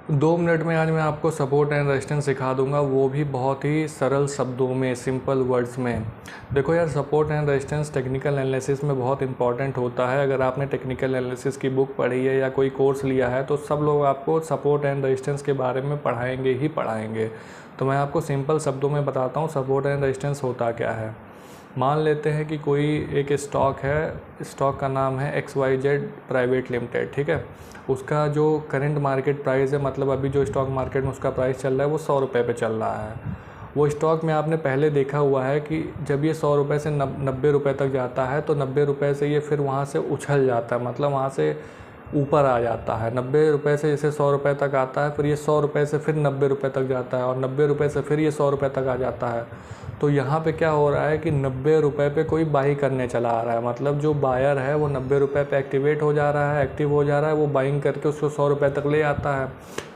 2 minute में आज मैं आपको सपोर्ट एंड रेजिस्टेंस सिखा दूंगा, वो भी बहुत ही सरल शब्दों में, सिंपल वर्ड्स में। देखो यार, support and resistance technical analysis में बहुत इंपॉर्टेंट होता है। अगर आपने टेक्निकल एनालिसिस की बुक पढ़ी है या कोई कोर्स लिया है तो सब लोग आपको सपोर्ट एंड रेजिस्टेंस के बारे में पढ़ाएंगे ही पढ़ाएंगे। तो मैं आपको सिंपल शब्दों में बताता हूँ सपोर्ट एंड रेजिस्टेंस होता क्या है। मान लेते हैं कि कोई एक स्टॉक है, स्टॉक का नाम है XYZ प्राइवेट लिमिटेड, ठीक है। उसका जो करंट मार्केट प्राइस है, मतलब अभी जो स्टॉक मार्केट में उसका प्राइस चल रहा है वो 100 रुपये पे चल रहा है। वो स्टॉक में आपने पहले देखा हुआ है कि जब ये 100 रुपये से 90 रुपये तक जाता है तो 90 रुपये से ये फिर वहाँ से उछल जाता है, मतलब वहाँ से ऊपर आ जाता है। 90 रुपये से जैसे 100 रुपये तक आता है, फिर ये 100 रुपये से फिर 90 रुपये तक जाता है और 90 रुपये से फिर ये 100 रुपये तक आ जाता है। तो यहाँ पे क्या हो रहा है कि 90 रुपये पे कोई बाई करने चला आ रहा है, मतलब जो बायर है वो 90 रुपये पे एक्टिवेट हो जा रहा है, एक्टिव हो जा रहा है, वो बाइंग करके उसको 100 रुपये तक ले आता है।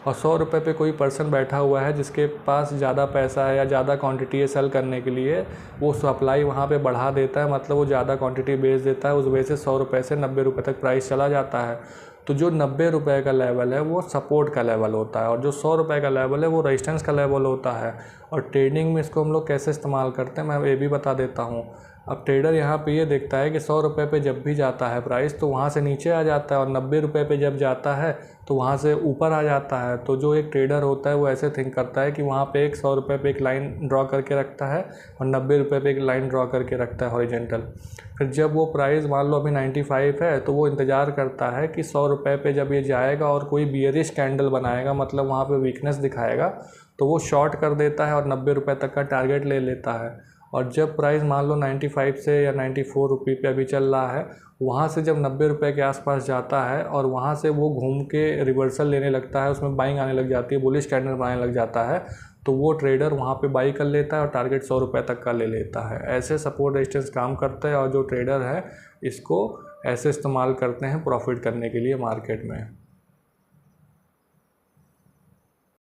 और 100 रुपये पे कोई पर्सन बैठा हुआ है जिसके पास ज़्यादा पैसा है या ज़्यादा क्वांटिटी है सेल करने के लिए, वो सप्लाई वहाँ पे बढ़ा देता है, मतलब वो ज़्यादा क्वांटिटी बेच देता है। उस वजह से 100 रुपये से 90 रुपये तक प्राइस चला जाता है। तो जो 90 रुपये का लेवल है वो सपोर्ट का लेवल होता है और जो 100 रुपये का लेवल है वो रेजिस्टेंस का लेवल होता है। और ट्रेडिंग में इसको हम लोग कैसे इस्तेमाल करते हैं मैं ये भी बता देता हूँ। अब ट्रेडर यहाँ पे ये देखता है कि 100 रुपये पे जब भी जाता है प्राइस तो वहाँ से नीचे आ जाता है और 90 रुपये पे जब जाता है तो वहाँ से ऊपर आ जाता है। तो जो एक ट्रेडर होता है वो ऐसे थिंक करता है कि वहाँ पे एक 100 रुपये पे एक लाइन ड्रॉ करके रखता है और 90 रुपये पे एक लाइन ड्रॉ करके रखता है हॉरिजेंटल। फिर जब वो प्राइस मान लो अभी 95 है तो वो इंतज़ार करता है कि 100 रुपये पे जब ये जाएगा और कोई बियरिश कैंडल बनाएगा, मतलब वहाँ पे वीकनेस दिखाएगा, तो वो शॉर्ट कर देता है और 90 रुपये तक का टारगेट ले लेता है। और जब प्राइस मान लो 95 से या 94 रुपये पे अभी चल रहा है, वहाँ से जब 90 रुपये के आसपास जाता है और वहाँ से वो घूम के रिवर्सल लेने लगता है, उसमें बाइंग आने लग जाती है, बुलिश कैंडल बनाने लग जाता है, तो वो ट्रेडर वहाँ पे बाई कर लेता है और टारगेट 100 रुपये तक का ले लेता है। ऐसे सपोर्ट रेजिस्टेंस काम करता है और जो ट्रेडर है इसको ऐसे इस्तेमाल करते हैं प्रॉफिट करने के लिए मार्केट में।